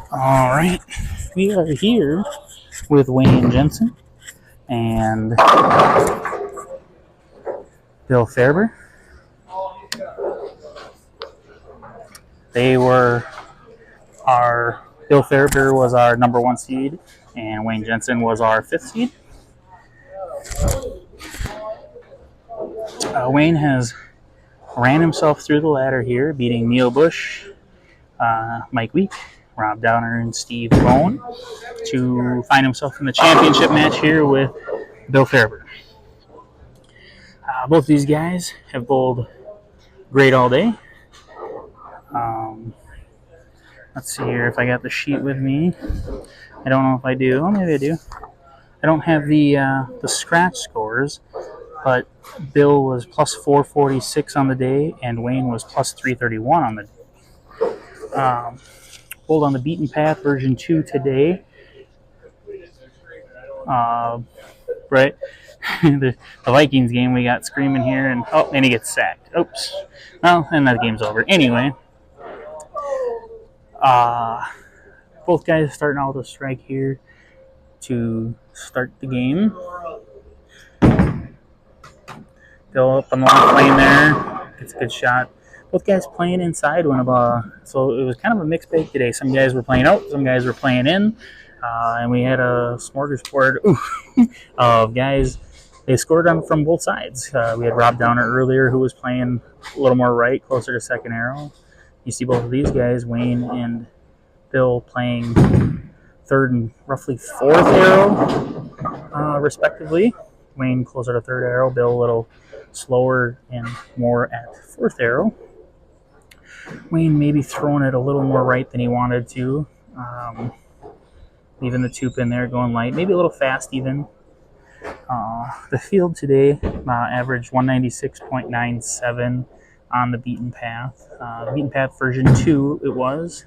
All right, we are here with Wayne and Jensen and Bill Faerber. They were our Bill Faerber was our number 1 seed, and Wayne Jensen was our 5th seed. Wayne has ran himself through the ladder here, beating Neil Bush, Mike Week, Rob Downer, and Steve Bone to find himself in the championship match here with Bill Faerber. Both these guys have bowled great all day. Let's see here if I got the sheet with me. I don't know if I do. Oh, maybe I do. I don't have the scratch scores, but Bill was plus 446 on the day, and Wayne was plus 331 on the day. Bowled on the beaten path version 2 today. Right? the Vikings game, we got screaming here, and he gets sacked. Oops. Well, and that game's over. Anyway, both guys starting out with a strike here to start the game. Bill up on the long plane there. Gets a good shot. Both guys playing inside so it was kind of a mixed bag today. Some guys were playing out, some guys were playing in. And we had a smorgasbord of guys. They scored from both sides. We had Rob Downer earlier, who was playing a little more right, closer to second arrow. You see both of these guys, Wayne and Bill, playing third and roughly fourth arrow, respectively. Wayne closer to third arrow, Bill a little slower and more at fourth arrow. Wayne maybe throwing it a little more right than he wanted to. Leaving the 2 pin there, going light, maybe a little fast even. The field today averaged 196.97 on the beaten path. The beaten path version 2 it was.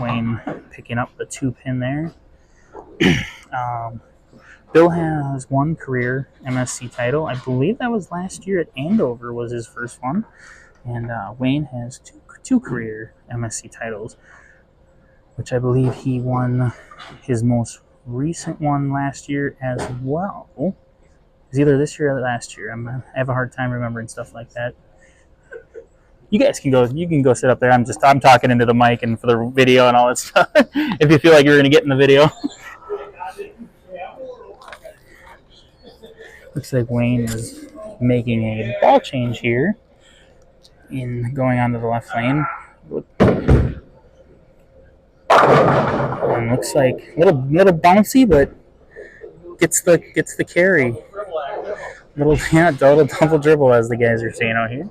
Wayne picking up the 2 pin there. Bill has 1 career MSC title. I believe that was last year at Andover was his first one. And Wayne has two career MSC titles, which I believe he won his most recent one last year as well. It was either this year or last year. I have a hard time remembering stuff like that. You guys can go. You can go sit up there. I'm talking into the mic and for the video and all that stuff. If you feel like you're going to get in the video. Looks like Wayne is making a ball change here in going onto the left lane. And looks like a little bouncy, but gets the carry. Double dribble, as the guys are saying out here.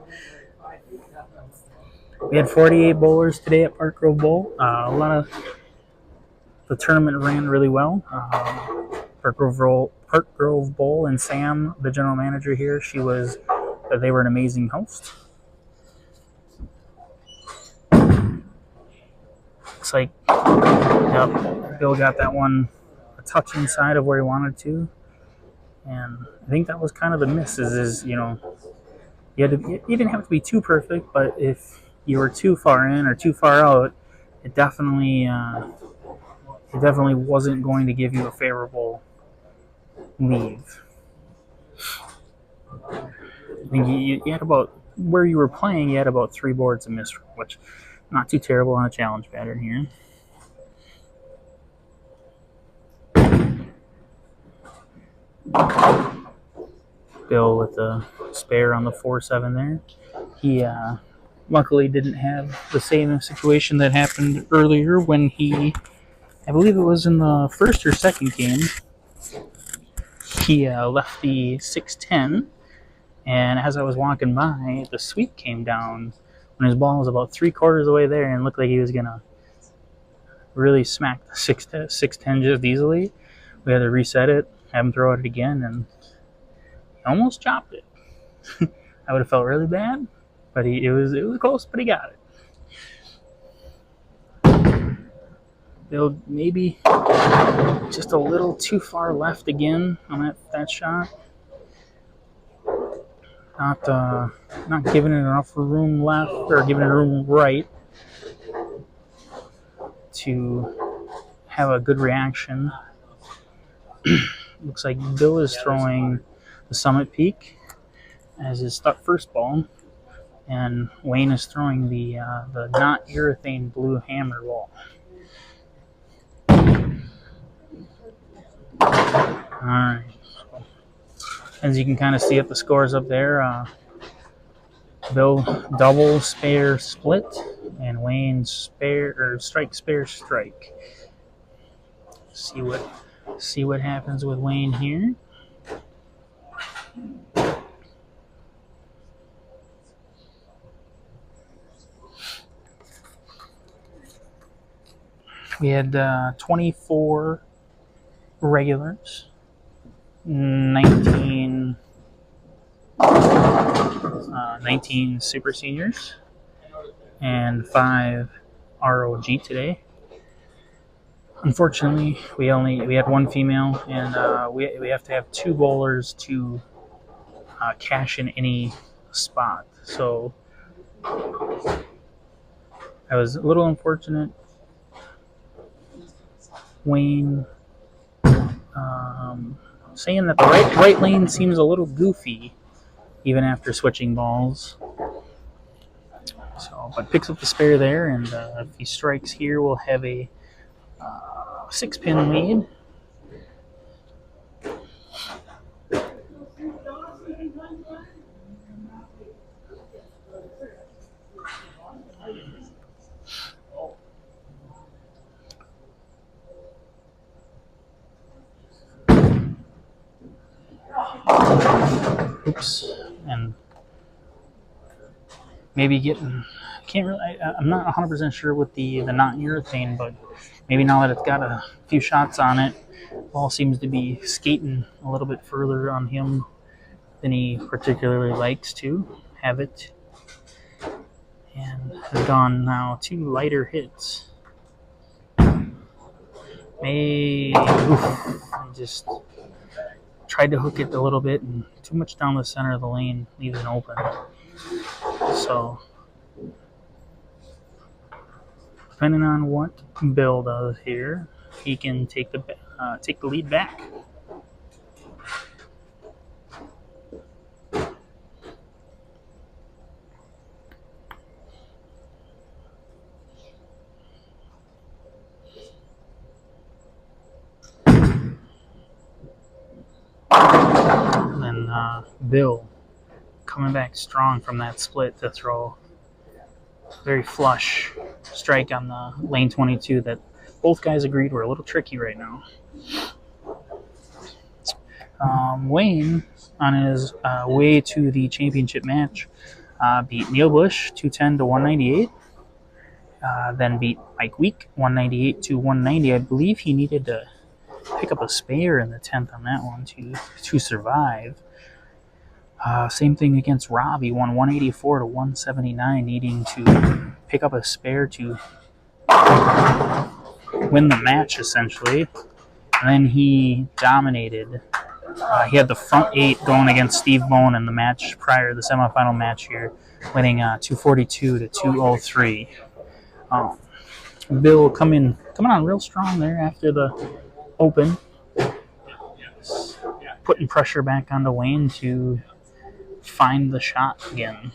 We had 48 bowlers today at Park Grove Bowl. A lot of the tournament ran really well. Park Grove Bowl, and Sam, the general manager here, they were an amazing host. Looks like Bill got that one a touch inside of where he wanted to, and I think that was kind of the miss. You didn't have to be too perfect, but if you were too far in or too far out, it definitely wasn't going to give you a favorable leave. I think you had about where you were playing. You had about 3 boards of miss, which not too terrible on a challenge pattern here. Bill with the spare on the 4-7 there. He luckily didn't have the same situation that happened earlier when I believe it was in the first or second game, he left the 6-10, and as I was walking by, the sweep came down when his ball was about 3/4 of the way there and looked like he was going to really smack the 6-10 just easily. We had to reset it, have him throw it again, and he almost chopped it. I would have felt really bad, but it was close, but he got it. Bill maybe just a little too far left again on that shot. Not giving it enough room left, or giving it room right to have a good reaction. Looks like Bill is throwing the Summit Peak as his first ball, and Wayne is throwing the not urethane blue hammer ball. All right. As you can kind of see at the scores up there, Bill double spare split, and Wayne spare or strike spare strike. See what happens with Wayne here. We had 24 regulars, 19 super seniors, and 5 ROG today. Unfortunately, we had one female, and we have to have 2 bowlers to cash in any spot. So I was a little unfortunate. Wayne saying that the right lane seems a little goofy, even after switching balls. So, but picks up the spare there, and if he strikes here, we'll have a 6-pin lead. Oops, and maybe getting. Can't really. I'm not 100% sure with the not urethane, but maybe now that it's got a few shots on it, ball seems to be skating a little bit further on him than he particularly likes to have it, and has gone now 2 lighter hits. Just tried to hook it a little bit, and too much down the center of the lane leaves it open. So, depending on what Bill does here, he can take the lead back. And Bill coming back strong from that split to throw very flush strike on the lane 22 that both guys agreed were a little tricky right now. Wayne, on his way to the championship match, beat Neil Bush 210 to 198. Then beat Mike Week 198 to 190. I believe he needed to pick up a spare in the 10th on that one to survive. Same thing against Rob. He won 184 to 179, needing to pick up a spare to win the match, essentially. And then he dominated. He had the front 8 going against Steve Bone in the match prior to the semifinal match here, winning 242 to 203. Bill coming on real strong there after the open, putting pressure back onto Wayne to find the shot again.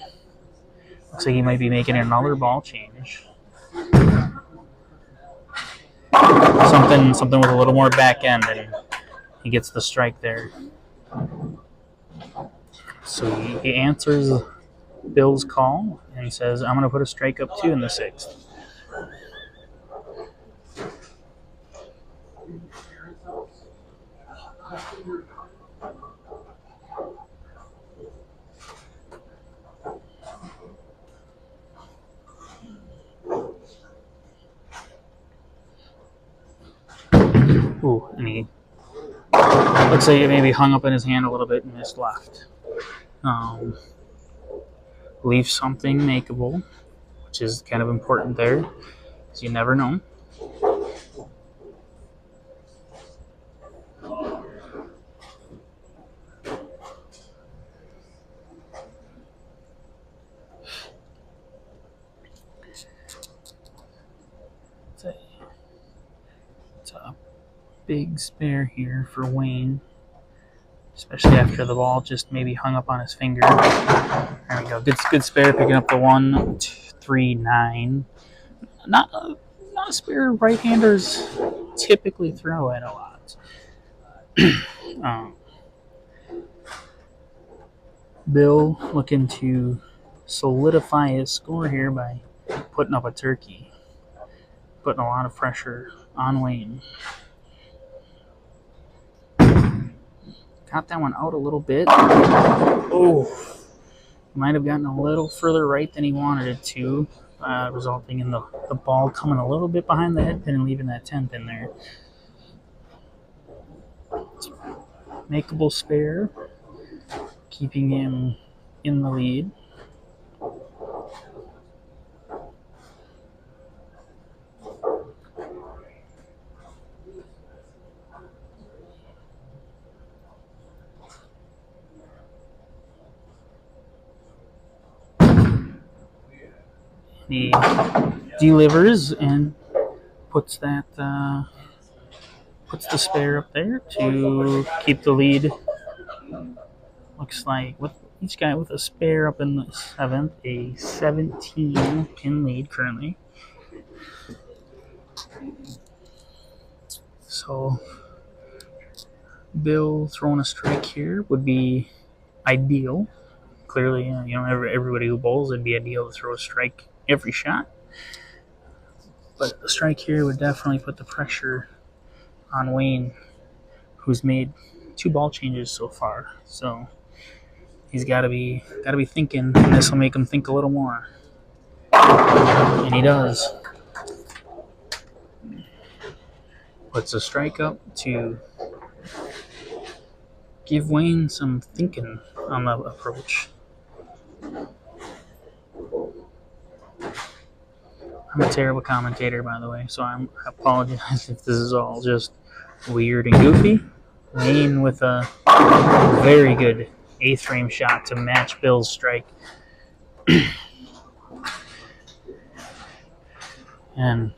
Looks like he might be making another ball change. Something with a little more back end, and he gets the strike there. So he answers Bill's call and says, "I'm going to put a strike up 2 in the 6th." Ooh, and he looks like it maybe hung up in his hand a little bit and missed left. Leave something makeable, which is kind of important there, because you never know. It's a big spare here for Wayne, especially after the ball just maybe hung up on his finger. There we go. Good spare, picking up the 1-3-9. Not a spare right-handers typically throw at a lot. Bill looking to solidify his score here by putting up a turkey, putting a lot of pressure on Wayne. Got that one out a little bit. Oh, might have gotten a little further right than he wanted it to, resulting in the ball coming a little bit behind the head pin and leaving that 10th in there. Makeable spare, keeping him in the lead. He delivers and puts the spare up there to keep the lead. Looks like with each guy with a spare up in the 7th, a 17-pin lead currently. So Bill throwing a strike here would be ideal. Clearly, everybody who bowls, it'd be ideal to throw a strike every shot. But a strike here would definitely put the pressure on Wayne, who's made 2 ball changes so far. So he's got to be thinking, and this will make him think a little more. And he does. Puts a strike up to give Wayne some thinking on the approach. I'm a terrible commentator, by the way, so I apologize if this is all just weird and goofy. Wayne with a very good 8th frame shot to match Bill's strike. And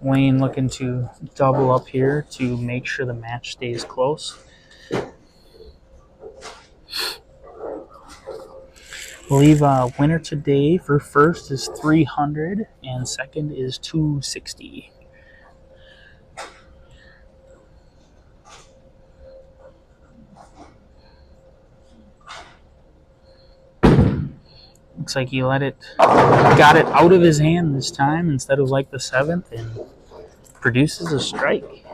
Wayne looking to double up here to make sure the match stays close. I believe winner today for first is 300 and second is 260. Looks like he got it out of his hand this time instead of like the 7th, and produces a strike.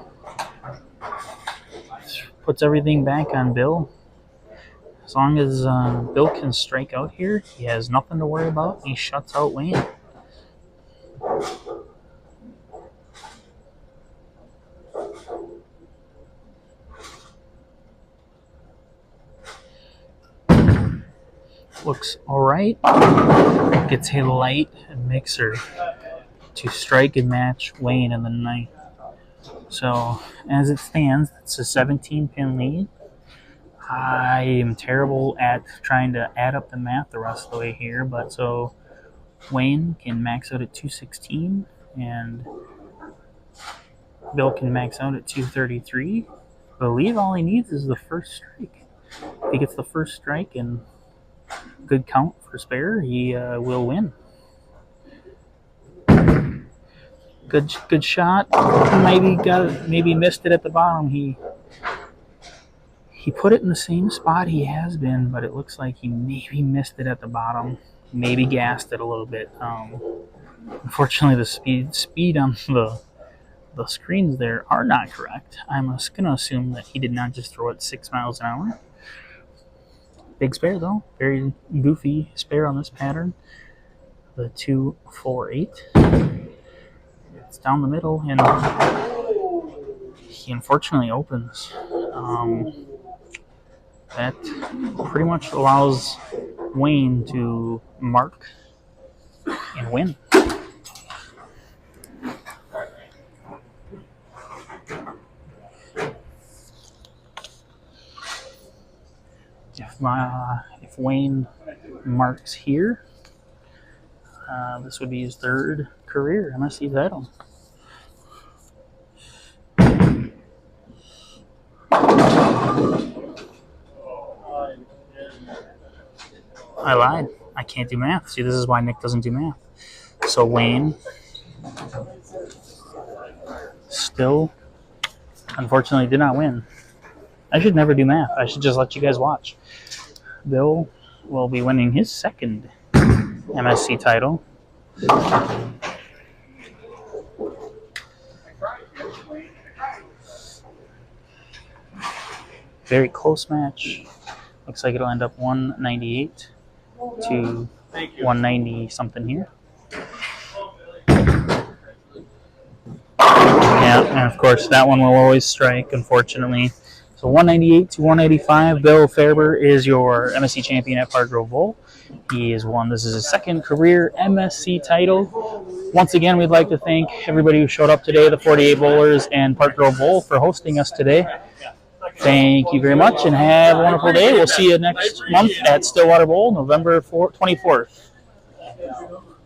Puts everything back on Bill. As long as Bill can strike out here, he has nothing to worry about. He shuts out Wayne. Looks all right. Gets a light mixer to strike and match Wayne in the 9th. So as it stands, it's a 17-pin lead. I am terrible at trying to add up the math the rest of the way here, but so Wayne can max out at 216 and Bill can max out at 233. I believe all he needs is the first strike. If he gets the first strike and good count for spare, he will win. Good shot. Maybe missed it at the bottom. He put it in the same spot he has been, but it looks like he maybe missed it at the bottom. Maybe gassed it a little bit. Unfortunately, the speed on the screens there are not correct. I'm going to assume that he did not just throw it 6 miles an hour. Big spare, though. Very goofy spare on this pattern. The 2-4-8. It's down the middle, and he unfortunately opens. That pretty much allows Wayne to mark and win. If Wayne marks here, This would be his third career MSC title. I lied. I can't do math. See, this is why Nick doesn't do math. So Wayne still, unfortunately, did not win. I should never do math. I should just let you guys watch. Bill will be winning his second MSC title. Very close match. Looks like it'll end up 198 to 190 something here. Yeah, and of course that one will always strike, unfortunately. So 198 to 185. Bill Faerber is your MSC champion at Park Grove Bowl. He has won. This is his second career MSC title. Once again, we'd like to thank everybody who showed up today, the 48 Bowlers and Park Grove Bowl, for hosting us today. Thank you very much, and have a wonderful day. We'll see you next month at Stillwater Bowl, November 24th.